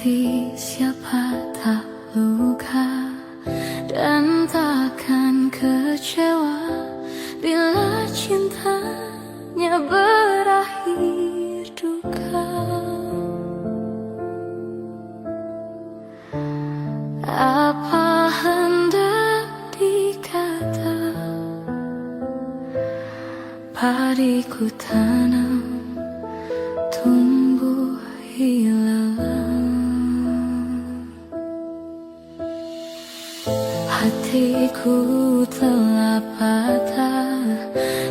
hati siapa tak luka dan takkan kecewa bila cintanya berakhir duka. Apa hendak dikata, padiku tanam tumbuh hilang. Hatiku telah patah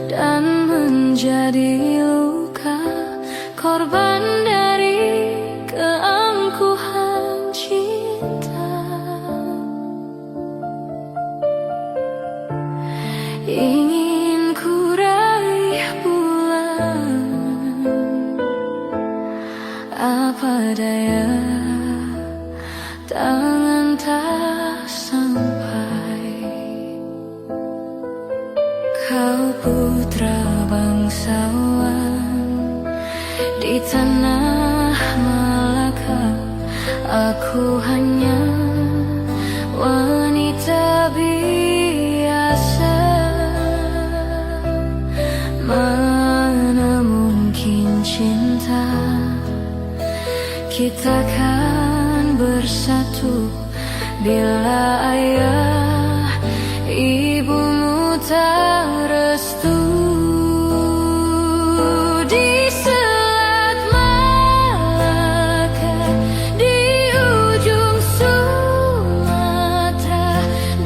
dan menjadi luka, korban dari keangkuhan cinta. Ingin ku raih bulan, apa daya tangan tak sampai. Kau putra bangsawan di tanah Malaka, aku hanya wanita biasa. Mana mungkin cinta kita kan bersatu bila ayah ibumu tak restu. Di Selat Malaka, di ujung Sumatera,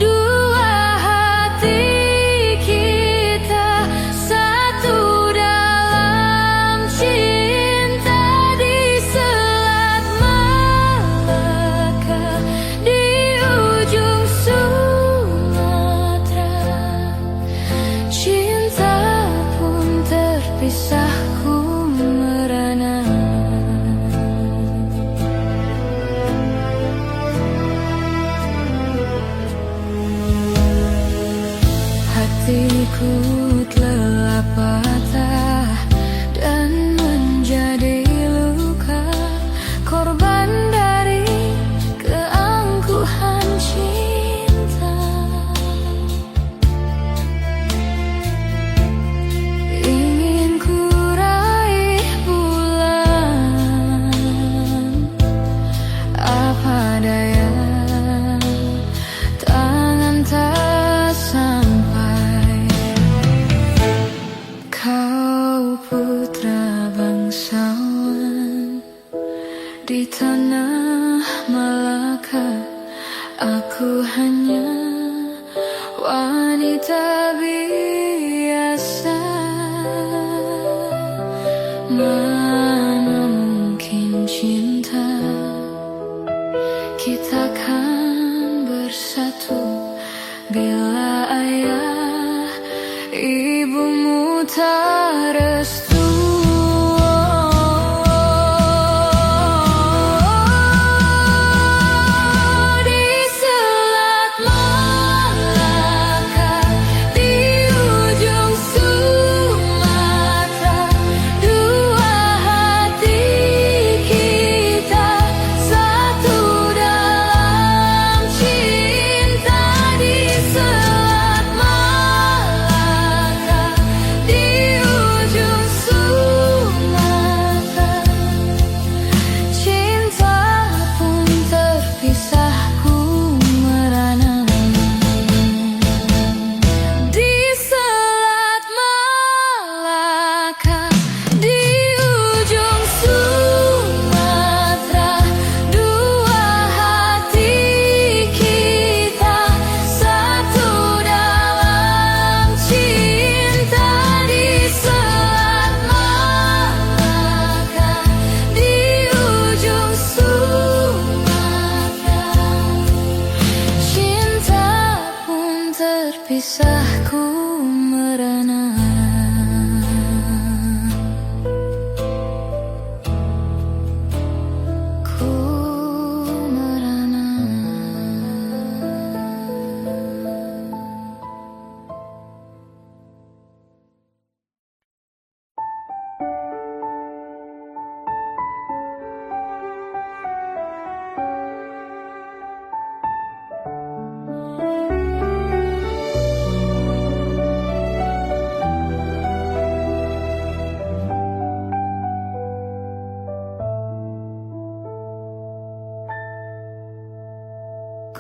dua hati kita satu dalam cinta. Di Selat Malaka, di ujung Sumatera, cinta pun terpisahku merana. Hatiku telah patah dan menjadi luka, korban dari keangkuhan cinta. Ingin ku raih bulan, apa daya tangan tak sampai. Kau putra bangsawan di tanah Malaka, aku hanya wanita biasa. Mana mungkin cinta kita kan bersatu bila ayah ibumu tak restu. Di Selat Malaka, di ujung Sumatera, dua hati kita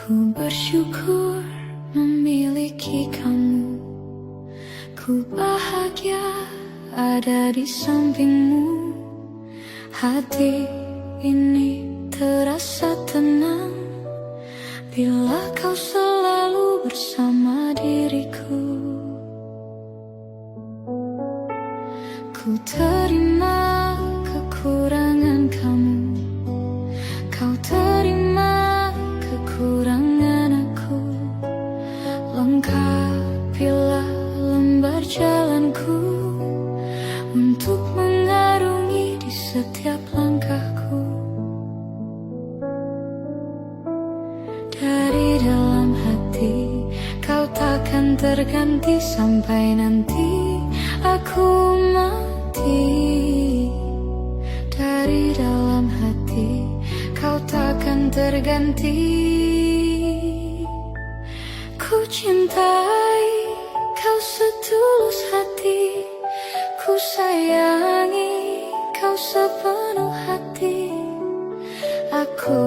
Ku bersyukur memiliki kamu. Ku bahagia ada di sampingmu. Hati ini terasa tenang bila kau selalu bersama diriku. Ku terima kekurangan kamu, kau terima kekurangan aku. Lengkapilah lembar jalanku untuk mengarungi di setiap langkahku. Dari dalam hati kau takkan terganti sampai nanti aku mati. Dari dalam hati kau takkan terganti. Ku cintai kau setulus hati, ku sayangi kau sepenuh hati. Aku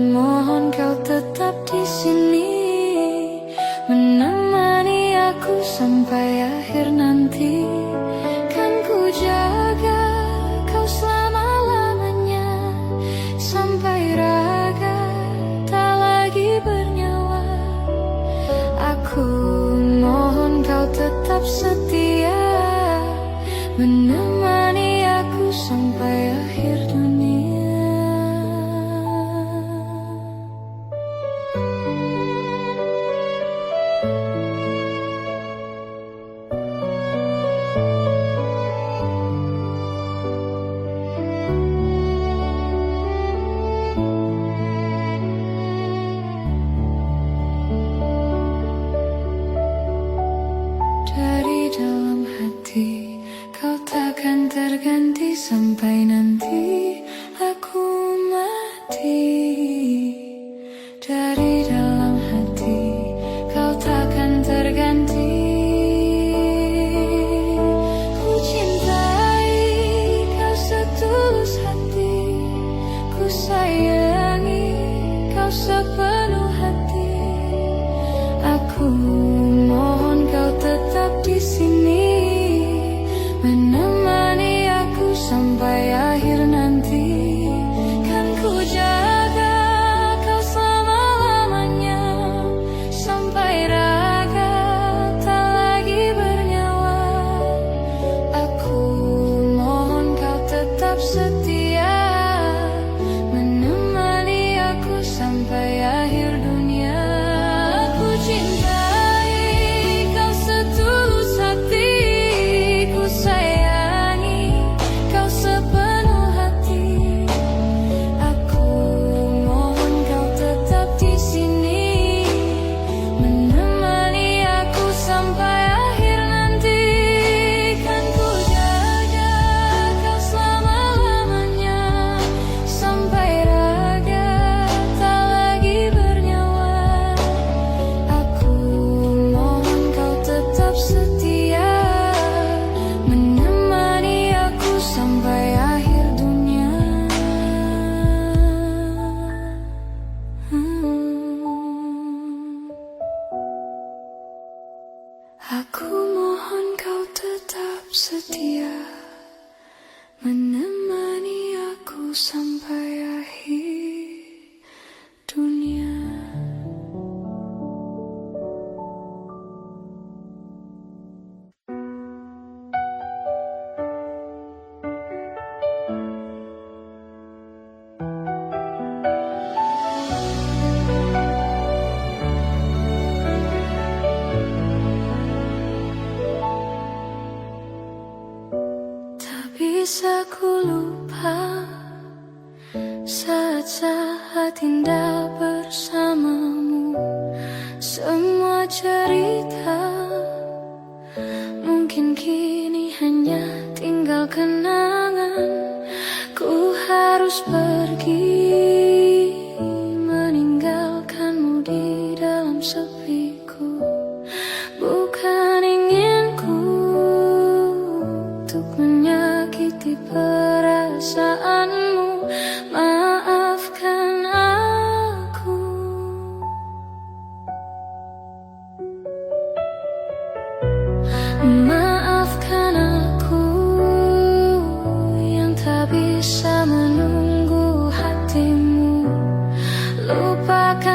mohon kau tetap di sini, menemani aku sampai akhir nanti. Kan ku jaga kau selama-lamanya, sampai raga tak lagi bernyawa. Aku mohon kau tetap setia, menemani aku sampai akhir dunia. Dari dalam hati kau takkan terganti sampai nanti aku mati. Dari dalam hati kau takkan terganti. Ku cintai kau setulus hati, ku sayangi kau sepenuh hati. Aku mohon kau tetap di sini, menemani aku sampai akhir nanti. Kan ku jaga kau selama-lamanya, sampai raga tak lagi bernyawa. Aku mohon kau tetap setia, menemani aku sampai akhir dunia. Aku cintai kau setulus hati, ku sayangi kau sepenuh hati. Aku mohon kau tetap di sini, menemani aku sampai akhir nanti. Kan ku jaga kau selama-lamanya, sampai raga tak lagi bernyawa. Aku mohon kau tetap setia, menemani aku sampai akhir dunia. Aku mohon kau tetap setia, menemani aku sampai akhir dunia. Tak bisa ku lupa saat-saat indah bersamamu. Semua cerita mungkin kini hanya tinggal kenangan. Ku harus pergi, meninggalkanmu di dalam sepiku. Bukan inginku untuk menyakiti perasaanmu. Maafkan aku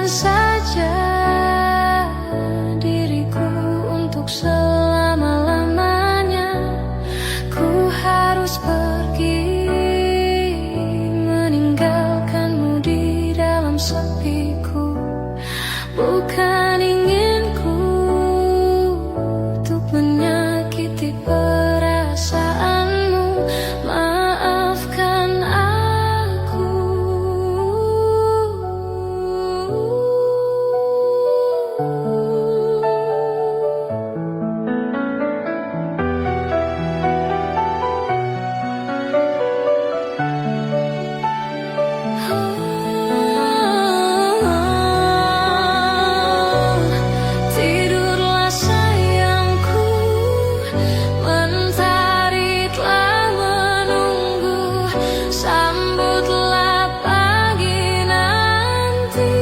Lupakan saja diriku untuk selama-lamanya. Ku harus pergi, meninggalkanmu di dalam sepiku. Bukan inginku untuk menyakiti perasaanmu. Maafkan aku. Tidurlah sayangku, mentari telah menunggu. Sambutlah pagi nanti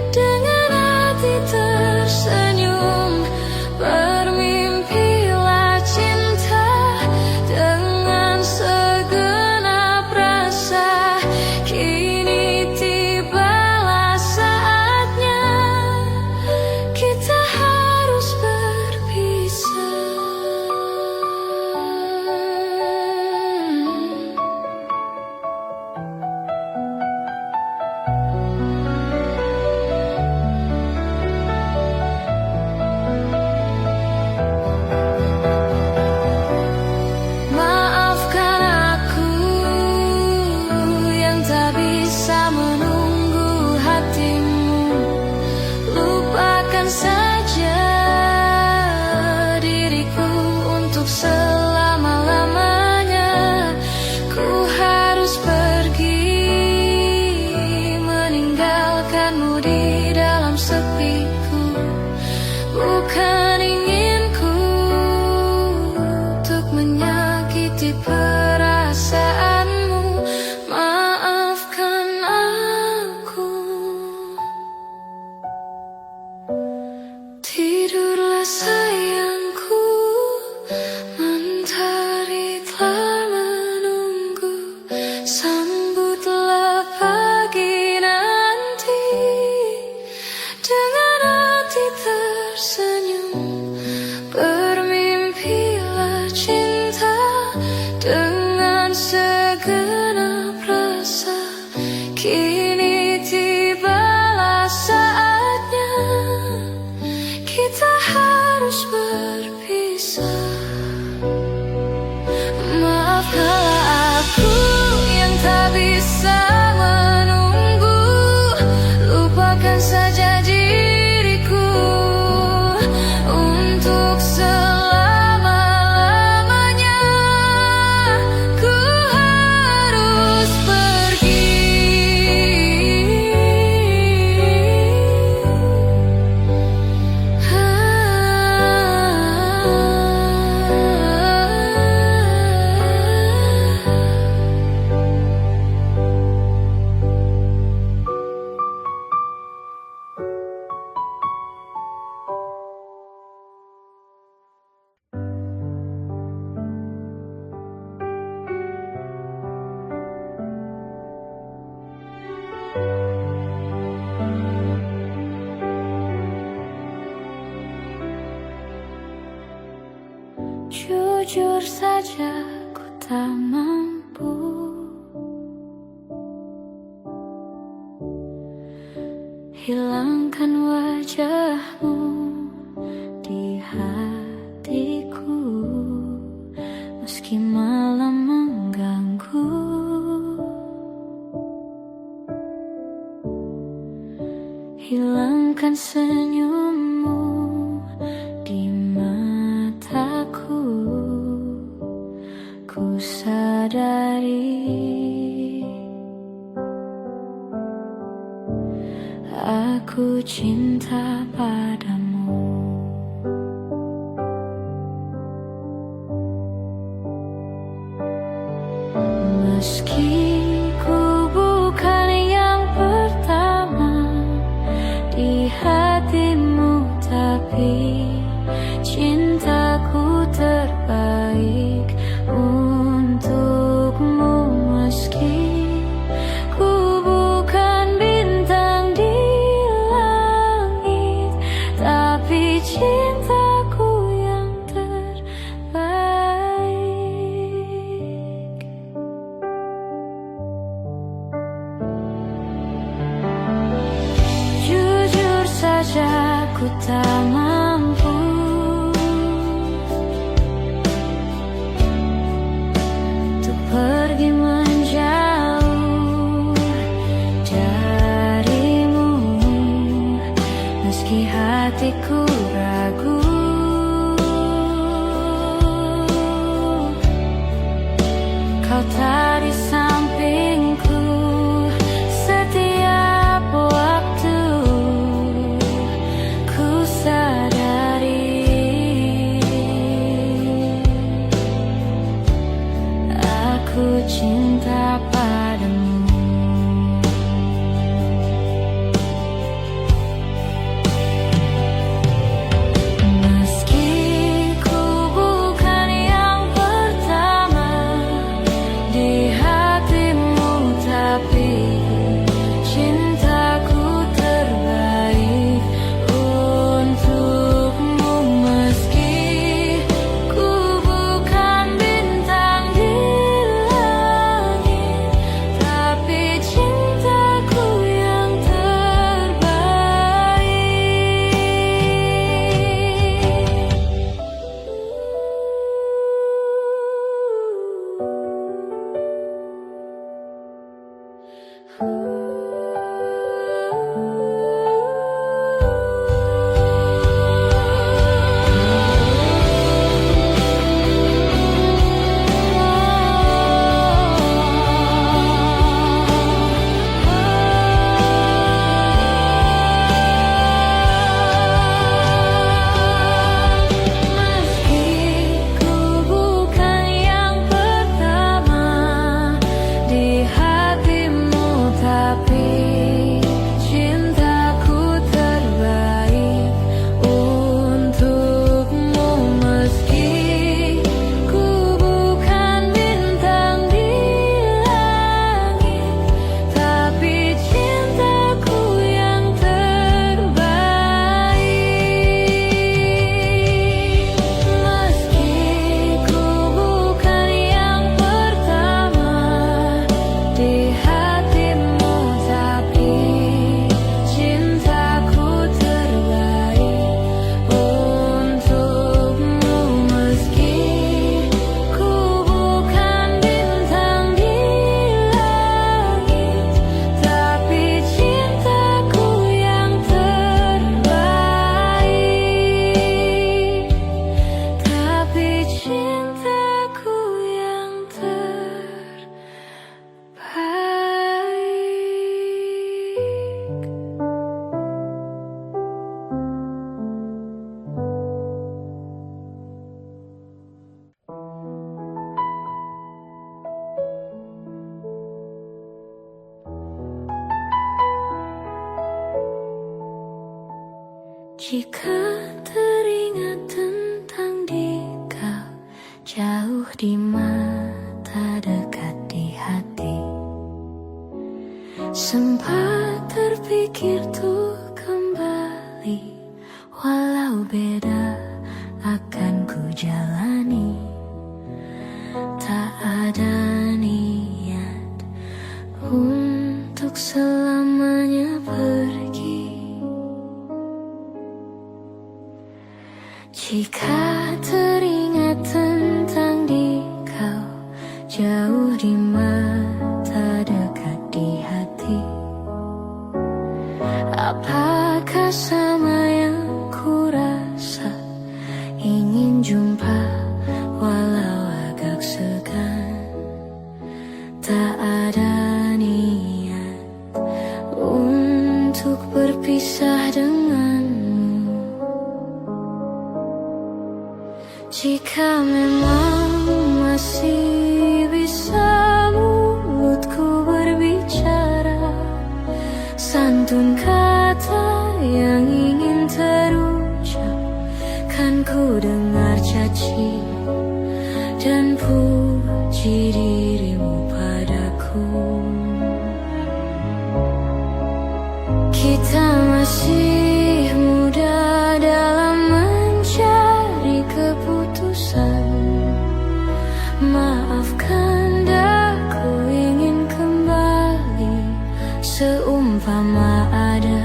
dengan hati tersenyum. Bermimpilah cinta dengan segenap rasa. Kini tibalah saatnya kita harus berpisah. Maafkan aku yang tak bisa menunggu hatimu. Lupakan saja diriku untuk selama-lamanya. Ku harus pergi, meninggalkanmu di dalam sepiku. Bukan inginku untuk menyakiti perasaanmu. Maafkan aku. Tidurlah sayangku, mentari telah menunggu. Sambutlah pagi nanti dengan hati tersenyum. Bermimpilah cinta dengan segenap rasa. Kini tibalah saatnya kita harus berpisah. Maafkanlah aku yang tak bisa menunggu. Lupakan saja diriku untuk selama-lamanya. Ku harus pergi. Jujur saja ku tak mampu hilangkan wajahmu di hatiku. Meski malam mengganggu, hilangkan senyummu di mataku. Ku sadari aku cinta padamu. Meski ku bukan yang pertama di hatimu, tapi cintaku terbaik untukmu. Meski ku bukan bintang di aku tak mampu untuk pergi menjauh darimu, meski hatiku ragu. Kau tak di sampingku setiap waktu. Ku sadari aku cinta padamu. Jika teringat tentang dikau, jauh di mata, dekat di hati, sempat terpikir tuh kembali, walau beda akan ku jalani. Tak ada niat untuk selamanya pergi. Jika teringat tentang dikau, jauh di mata, dekat di hati, apakah sama yang ku rasa? Ingin jumpa walau agak segan. Tak ada niat untuk berpisah denganmu. Jika memang masih bisa mulutku berbicara, santun kata yang ingin terucap, kan ku dengar caci dan puji dirimu padaku. Kita masih muda dalam mencari keputusan. Maafkan daku ingin kembali, seumpama ada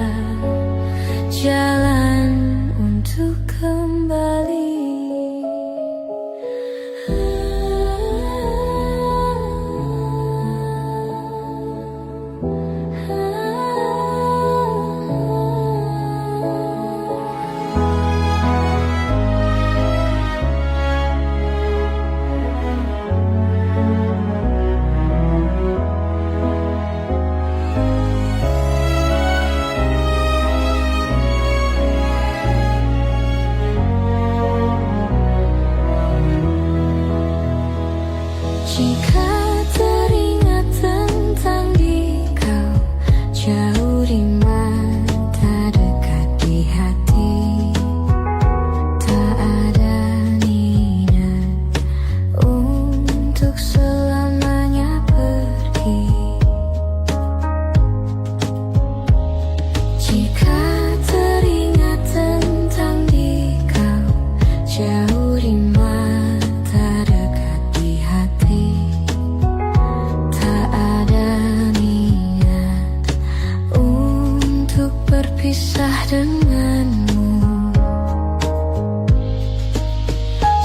denganmu.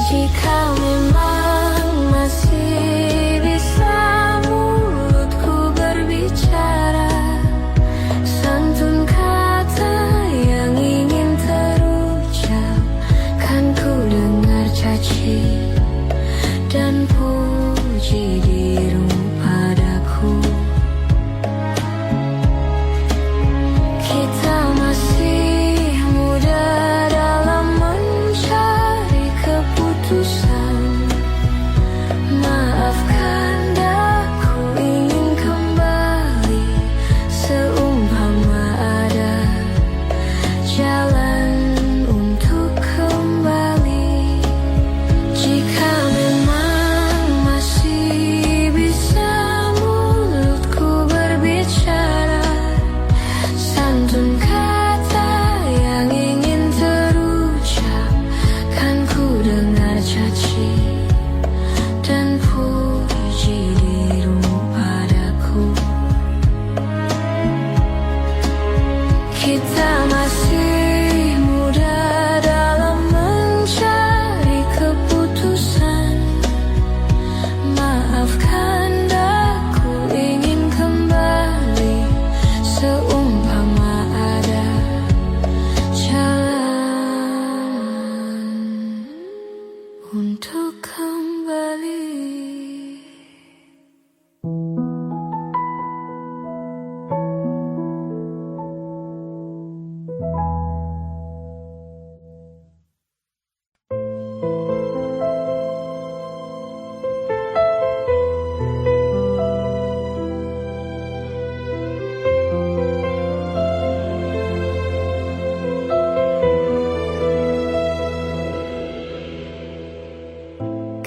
Jika memang masih bisa mulutku berbicara, santun kata yang ingin terucap, kan ku dengar caci dan puji dirimu padaku. Kita masih muda dalam mencari keputusan. Maafkan aku ingin kembali, seumpama ada jalan untuk kembali. Jika memang masih bisa mulutku berbicara, santun kata yang ingin terucap, kan ku dengar caci dan puji dirimu padaku. Kita masih muda dalam mencari keputusan. Maafkan aku ingin kembali, seumpama ada jalan untuk kembali.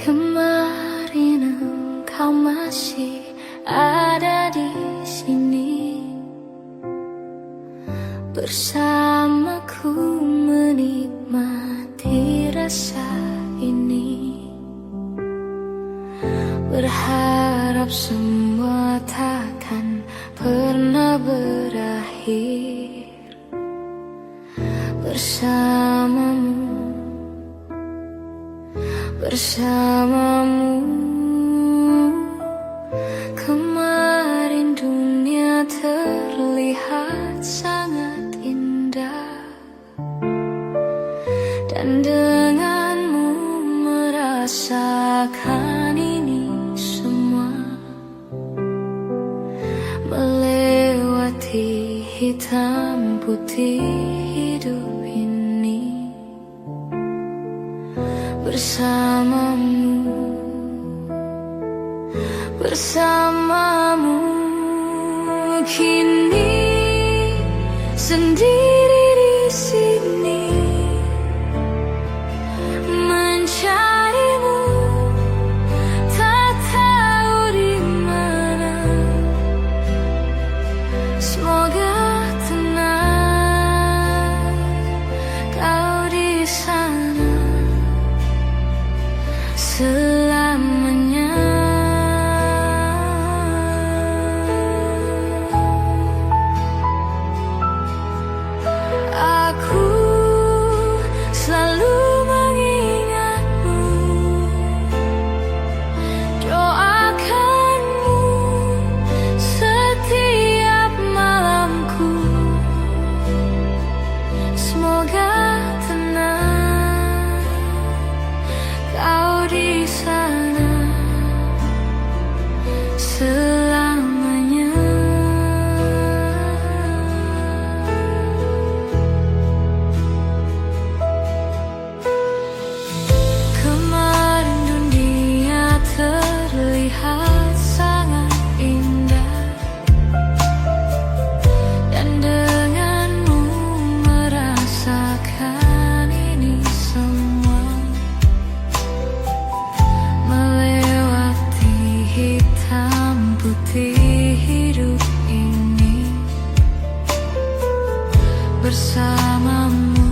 Kemarin engkau masih ada di sini, bersamaku menikmati rasa ini. Berharap semua takkan pernah berakhir bersamamu. Kemarin dunia terlihat sangat indah, dan denganmu merasakan ini semua. Melewati hitam putih hidup ini, bersamamu kini sendiri di sini, mencarimu tak tahu di mana. Semoga tenang kau di sana selamanya. Aku selalu mengingatmu, doakanmu setiap malamku. Semoga tenang kau di sana selamanya. Kemarin dunia terlihat sangat indah, dan denganmu merasakan ini semua. Melewati hitam putih hidup ini, bersamamu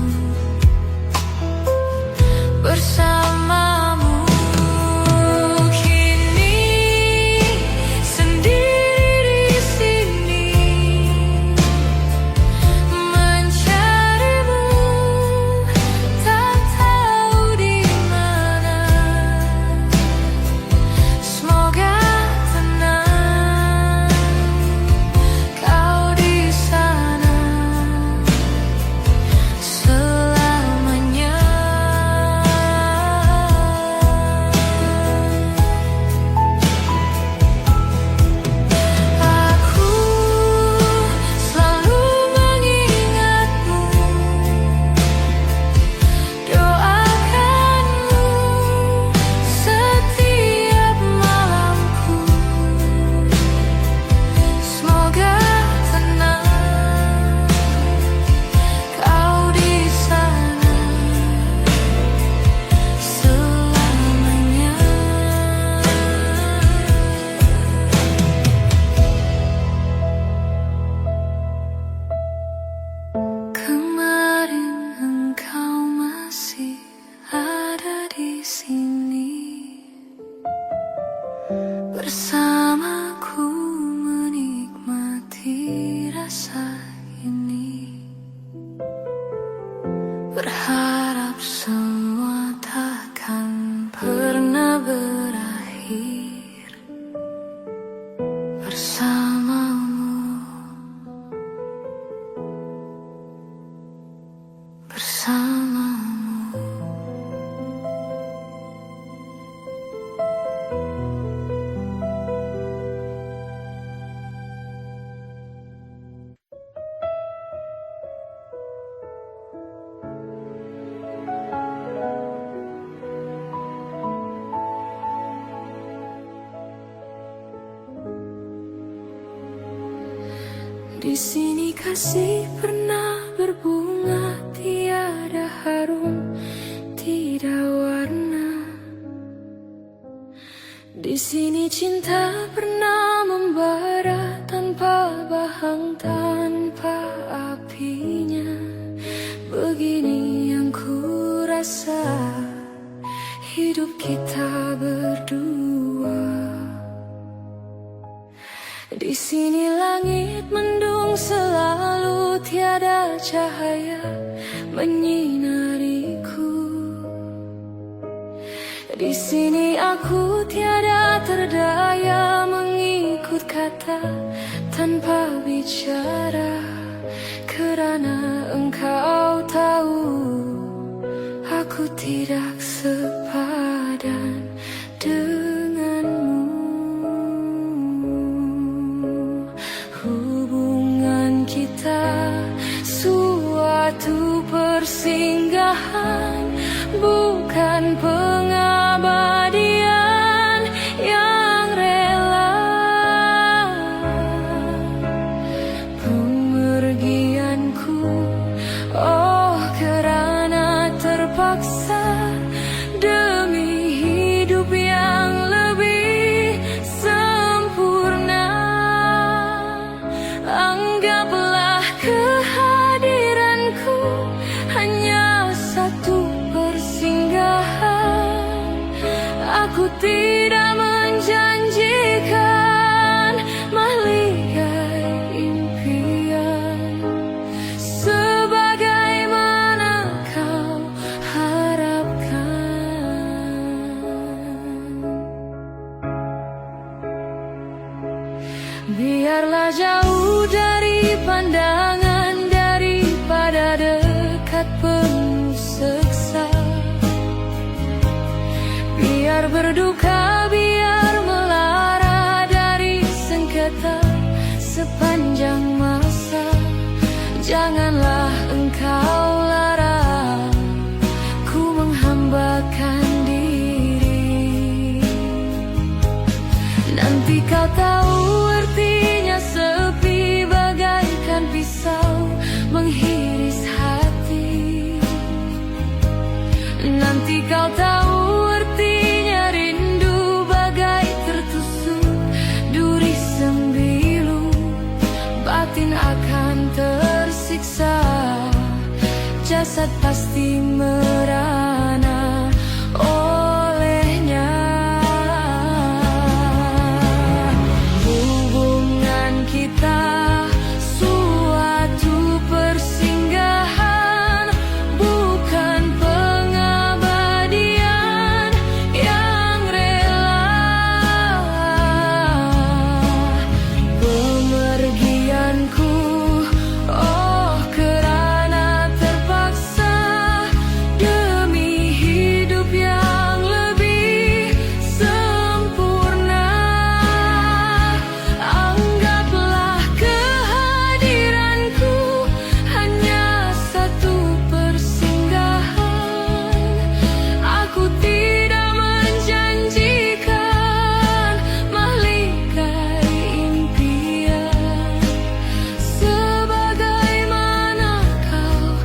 kini sendiri di sini, mencari bersamamu, bersamamu. Di sini kasih pernah berbunga, tiada harum, tidak warna. Di sini cinta pernah membara tanpa bahang, tanpa apinya. Begini yang ku rasa hidup kita berdua. Di sini langit mendung selalu, tiada cahaya menyinariku. Di sini aku tiada terdaya mengikut kata tanpa bicara, kerana engkau tahu aku tidak sepadan denganmu. Hubungan kita suatu persinggahan, bukan pengabadian yang rela. Pemergianku, oh kerana terpaksa demi hidup yang lebih sempurna. Anggaplah kehadiranku hanya satu persinggahan. Aku tidak menjanjikan mahligai impian, sebagaimana kau harapkan. Biarlah jauh dari pandangan daripada dekat penuh seksa. Biar berduka, biar melara dari sengketa sepanjang masa. Janganlah engkau larang ku menghambakan diri. Nanti kau tahu artinya sepi bagaikan pisau menghiris hati. Nanti kau tahu artinya rindu bagai tertusuk duri sembilu. Batin akan tersiksa, jasad pasti merana olehnya. Hubungan kita suatu persinggahan, bukan pengabadian yang rela. Pemergianku, oh kerana terpaksa demi hidup yang lebih sempurna. Anggaplah kehadiranku hanya satu persinggahan. Aku tidak menjanjikan mahligai impian, sebagaimana kau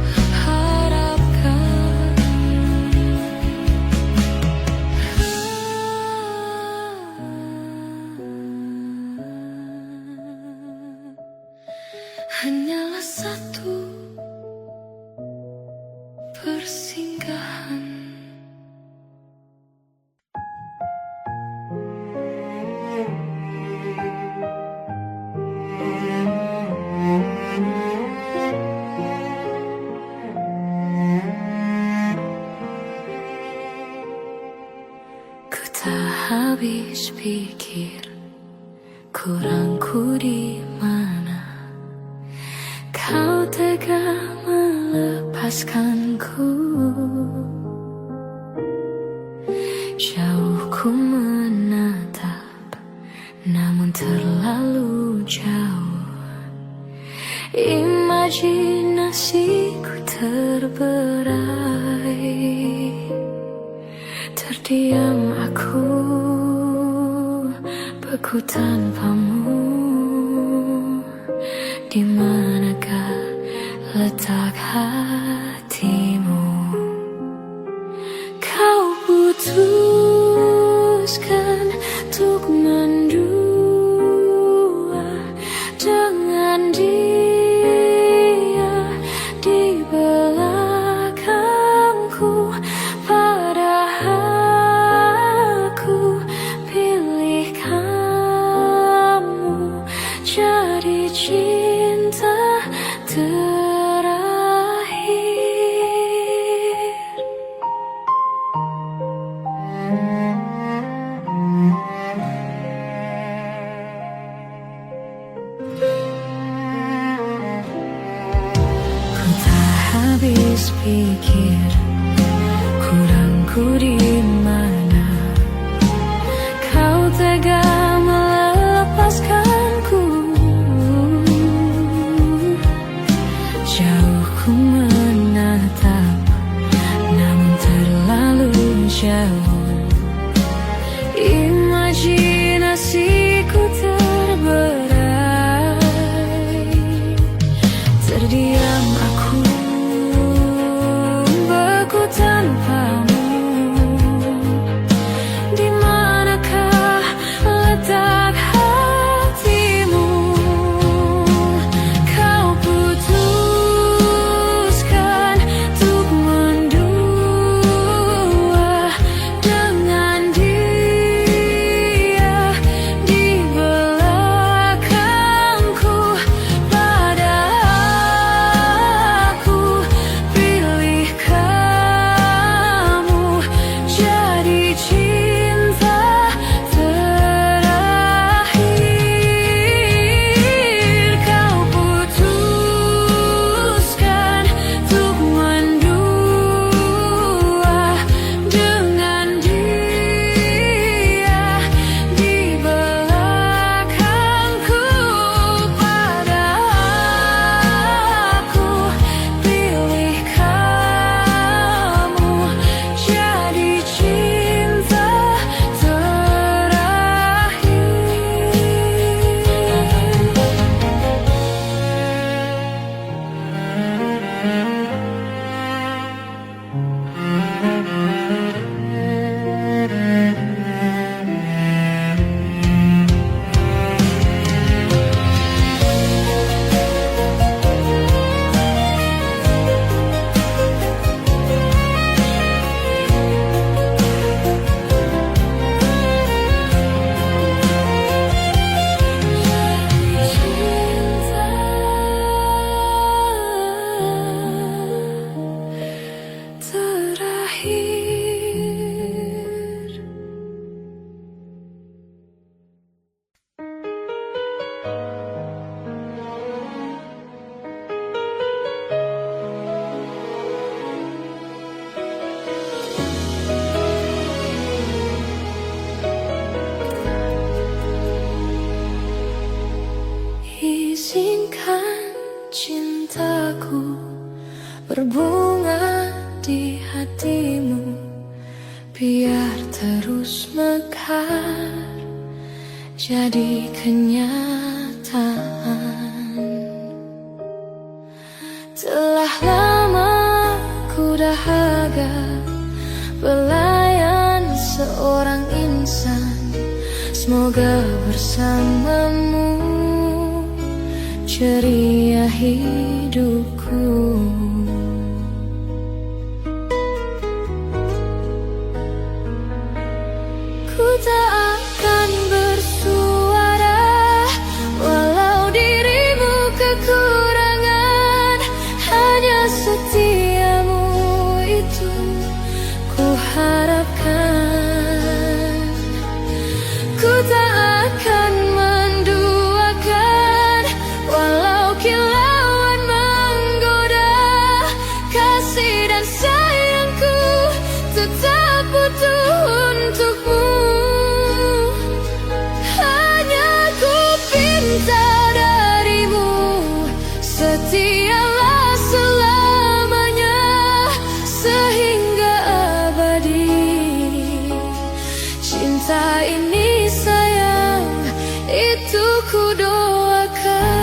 harapkan. Hanyalah satu persinggahan. Ku tak habis pikir, kurang Kurangku di mana kau tega melepaskanku? Jauh ku menatap, namun terlalu jauh. Imajinasiku terberai. Terdiam aku, beku tanpamu. Di manakah letak hatimu? Kau putuskan untuk mendua dengan dia di belakangku, padahal aku pilih kamu jadi cinta terakhir. Ku tak habis pikir, kurangku di mana kau tega melepaskanku. Jauh ku menatap, namun terlalu jauh. Imajinasiku terberai. Terdiam aku, beku tanpamu. Di manakah letak hatimu? Kau putuskan untuk mendua dengan dia di belakangku, padahal aku pilih kamu jadi cinta terakhir. Kau putuskan untuk mendua dengan dia di belakangku, padahal aku pilih kamu jadi cinta terakhir. Terakhir. Izinkan cintaku berbunga di hatimu, biar terus mekar jadi kenyataan. Telah lama ku dahaga pelayan seorang insan. Semoga bersamamu ceria hidupku. Ku tak akan bersuara walau dirimu kekurangan. Hanya setiamu itu ku harapkan. Ku tak akan menduakan ku doakan.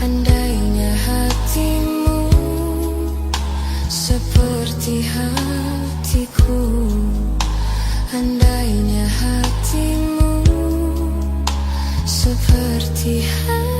Andainya hatimu seperti hatiku, andainya hatimu seperti hatiku.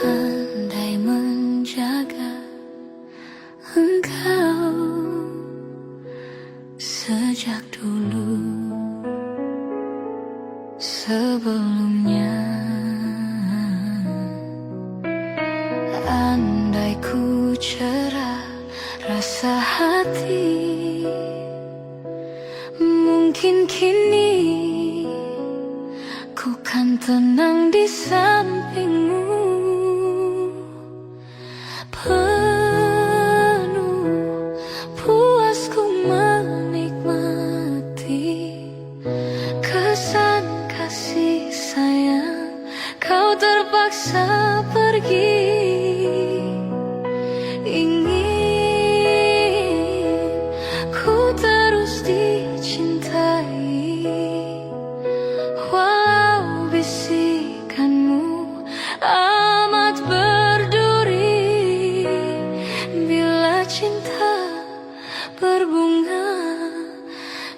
Andai menjaga engkau sejak dulu, sebelumnya. Andai ku cerah rasa hati, mungkin kini ku kan tenang di sampingmu. Penuh puas ku menikmati kesan kasih sayang, kau terpaksa pergi. Ingin ku terus dicintai, walau bisikanmu amat berduri. Bila cinta berbunga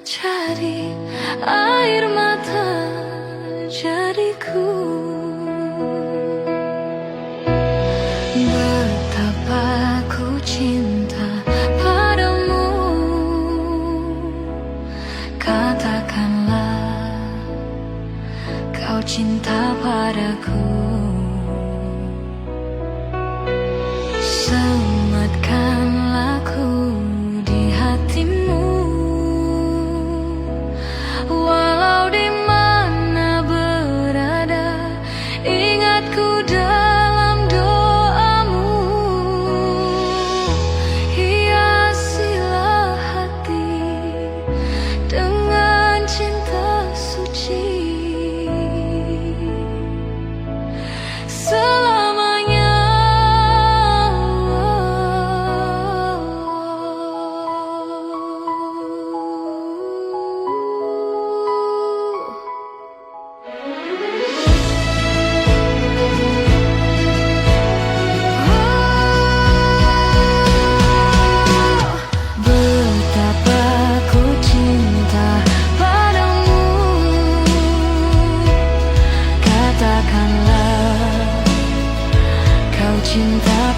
jadi air mata jadiku.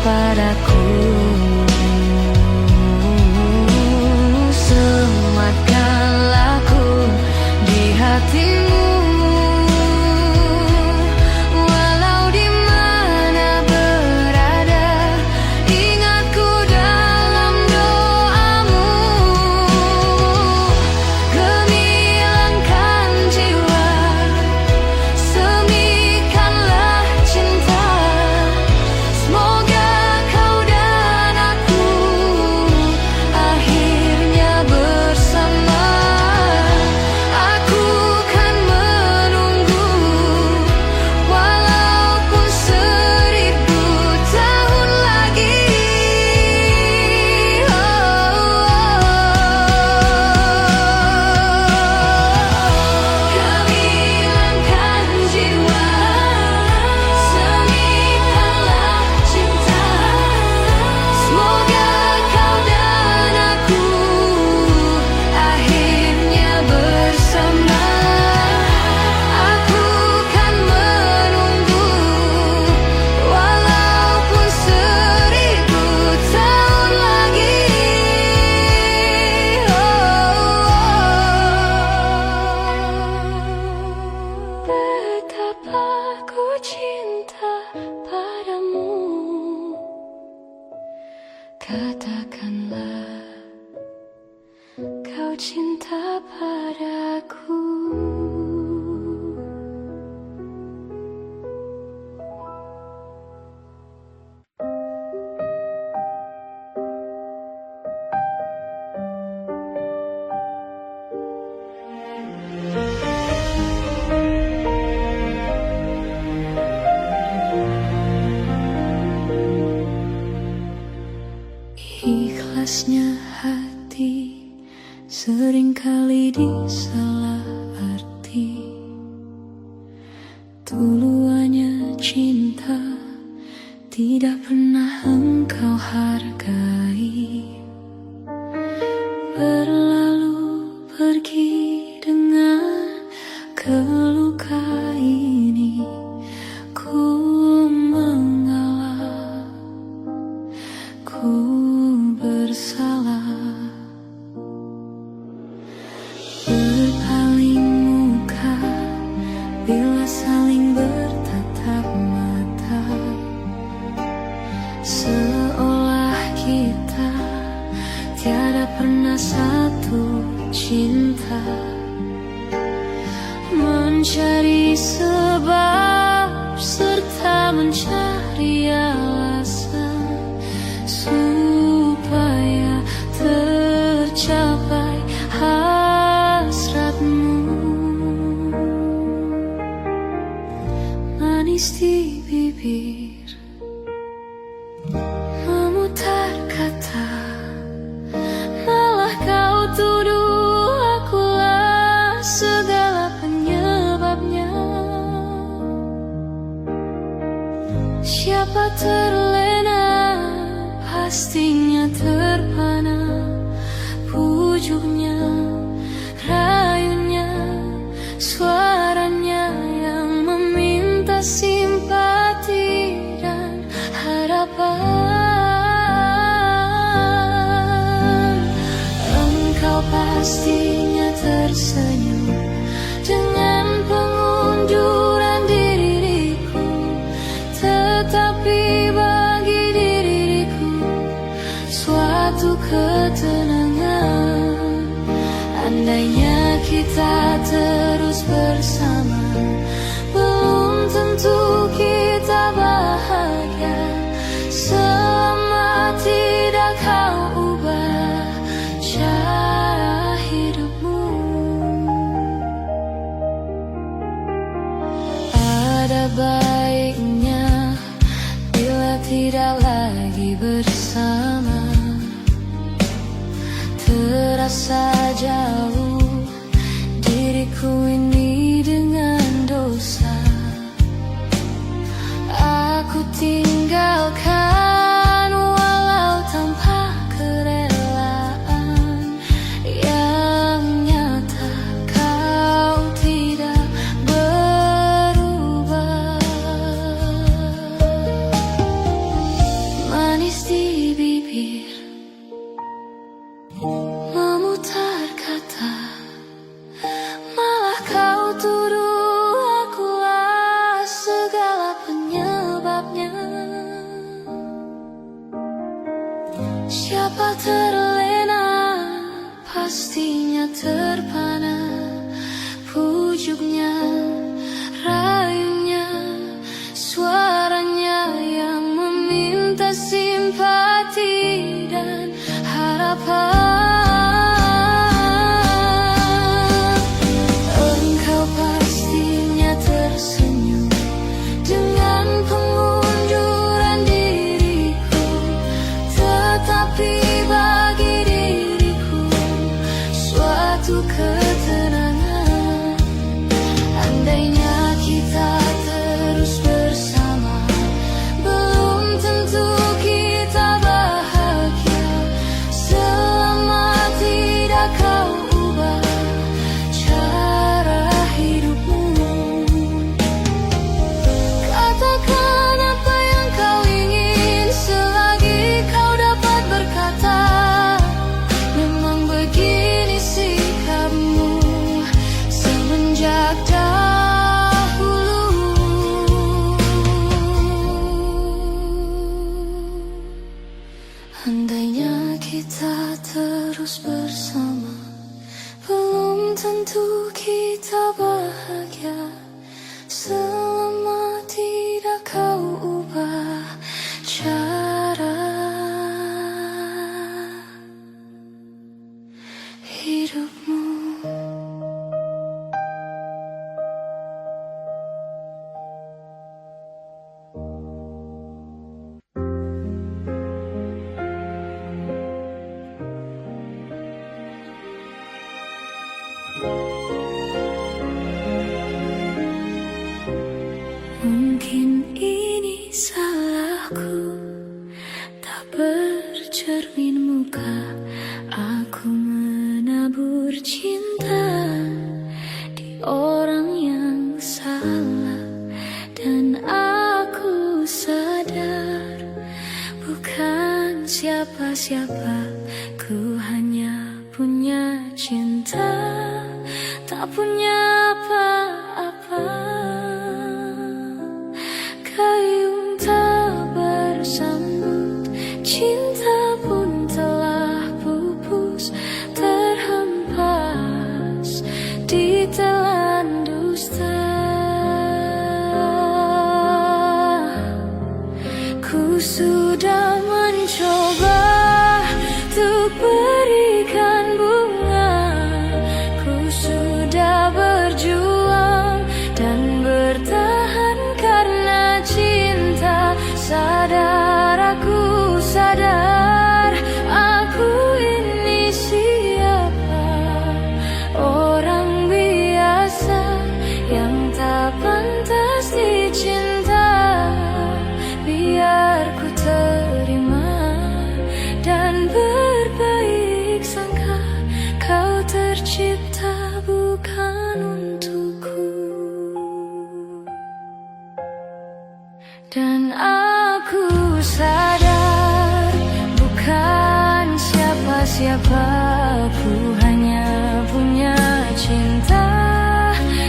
padaku. Sematkanlah ku di hatimu. Katakanlah kau cinta padaku. Ikhlasnya hati seringkali disalah arti. Tuluannya cinta tidak pernah engkau hargai. Berlalu pergi dengan keluka ini. Ku mengalah, ku bersalah. Berpaling muka bila saling bertatap mata, seolah kita tiada pernah satu cinta. Mencari sebab serta mencari alasan supaya tercapai hasratmu. Manis di bibir, memutar kata, malah kau tuduh akulah segala penyebabnya. Siapa terlena pastinya terpana, pujuknya, rayunya, suaranya yang meminta simpati dan harapan. Engkau pastinya tersenyum dengan pengunduran diriku, tetapi bagi diriku suatu ketenangan. Andainya kita terus bersama, belum tentu kita bahagia. Selama tidak kau ubah cara hidupmu. Ada baiknya bila tidak lagi bersama, terasa jauh diriku ini dengan dosa. Aku tinggalkan walau tanpa kerelaan, yang nyata kau tidak berubah. Siapa terlena pastinya terpana, pujuknya, rayunya, suaranya yang meminta simpati dan harapan. Engkau pastinya tersenyum dengan pengunduran diriku, tetapi bagi diriku suatu ketenangan. Andainya kita terus bersama, belum tentu kita bahagia. Selama tidak kau ubah cara hidupmu, katakan apa yang kau ingin selagi kau dapat berkata. Memang begini sikapmu semenjak dahulu. Andainya kita terus bersama, belum tentu kita bahagia. Selama tidak kau ubah cara hidupmu. Mungkin ini salahku, tak bercermin muka. Aku menabur cinta di orang yang salah, dan aku sadar bukan siapa-siapa. Ku hanya punya cinta, tak punya apa-apa. Gayung tak bersambut, cinta pun telah pupus, terhempas di telan dusta. Ku sudah mencoba untuk berikan bunga, ku sudah berjuang dan bertahan karena cinta. Sadar, aku sadar, aku ini siapa? Orang biasa yang tak pantas dicinta. Biar ku terima dan berbaik sangka, kau tercipta bukan untukku. Dan aku sadar bukan siapa-siapa. Ku hanya punya cinta,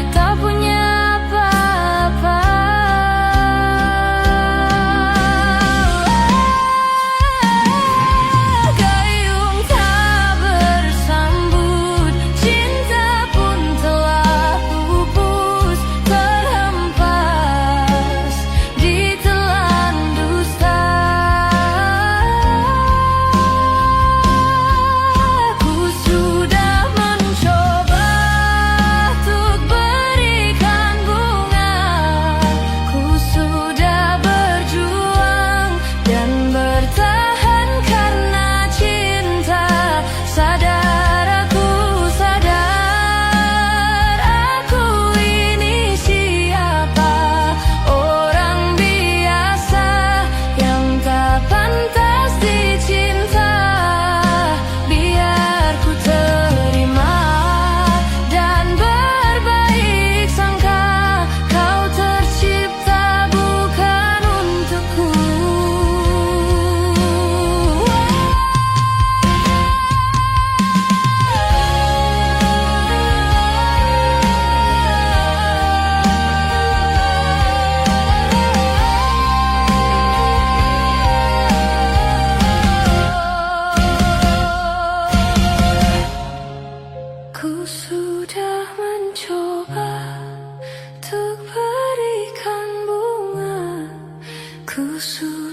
tak punya apa-apa. Gayung tak bersambut, cinta pun telah pupus, terhempas di telan dusta.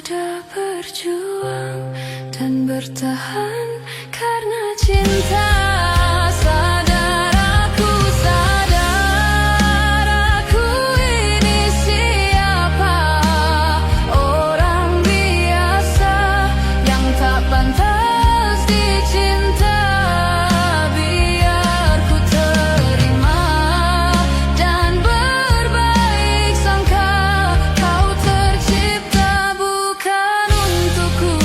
sudah berjuang dan bertahan karena cinta. Sadar aku ini siapa, orang biasa yang tak pantas dicinta. Biar ku terima dan berbaik sangka, kau tercipta bukan untukku.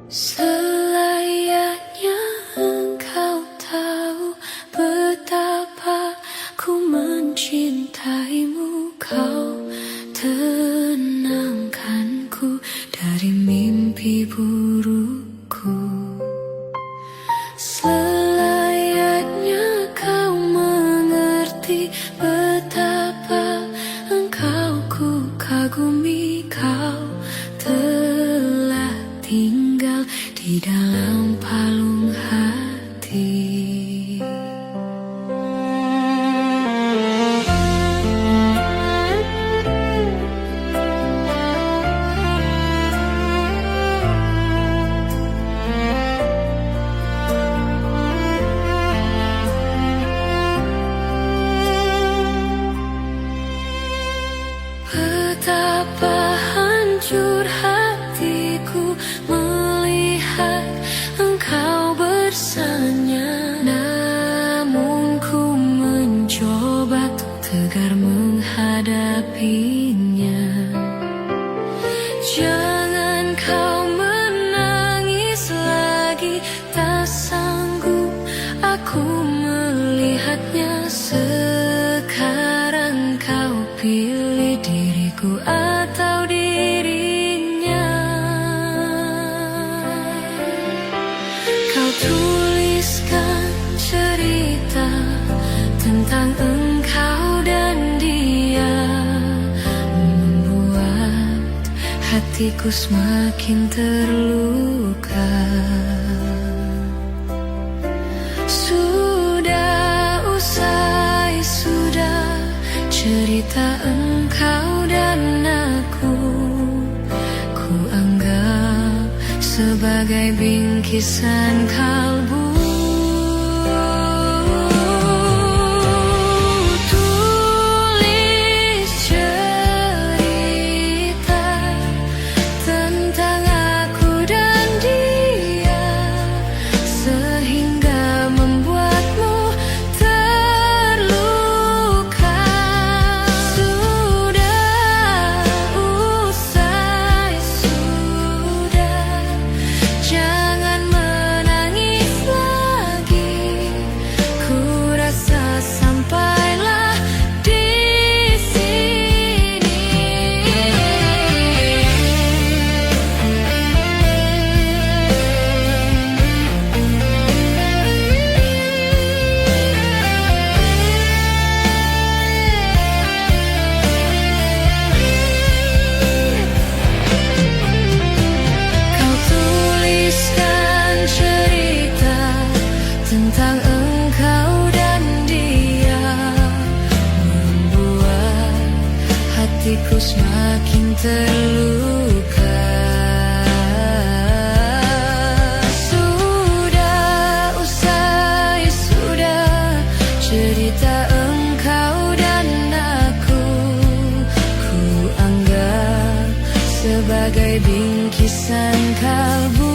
Selayaknya engkau tahu betapa ku mencintaimu. Kau tenangkanku dari mimpi burukku. Selayaknya kau mengerti betapa engkau ku kagumi. Kau telah tinggal di dalam palung hati. Betapa hancur hatiku melihat engkau bersanya. Namun ku mencoba tegar menghadapinya. Jangan kau menangis lagi, tak sanggup aku melihatnya. Sekarang kau pilih diriku atau dirinya. Kau tuliskan cerita tentang engkau dan dia, membuat hatiku semakin terluka. Sudah usai, sudah cerita engkau dan aku, ku anggap sebagai bingkisan kalbu. Tulis cerita tentang aku dan dia, sehingga membuatmu terluka. Sudah usai, sudah, jangan menangis lagi. Ku rasa sampailah di sini. Kau tuliskan cerita tentang engkau dan dia, membuat hatiku semakin terluka. Sudah usai, sudah cerita engkau dan aku, ku anggap sebagai bingkisan kalbu.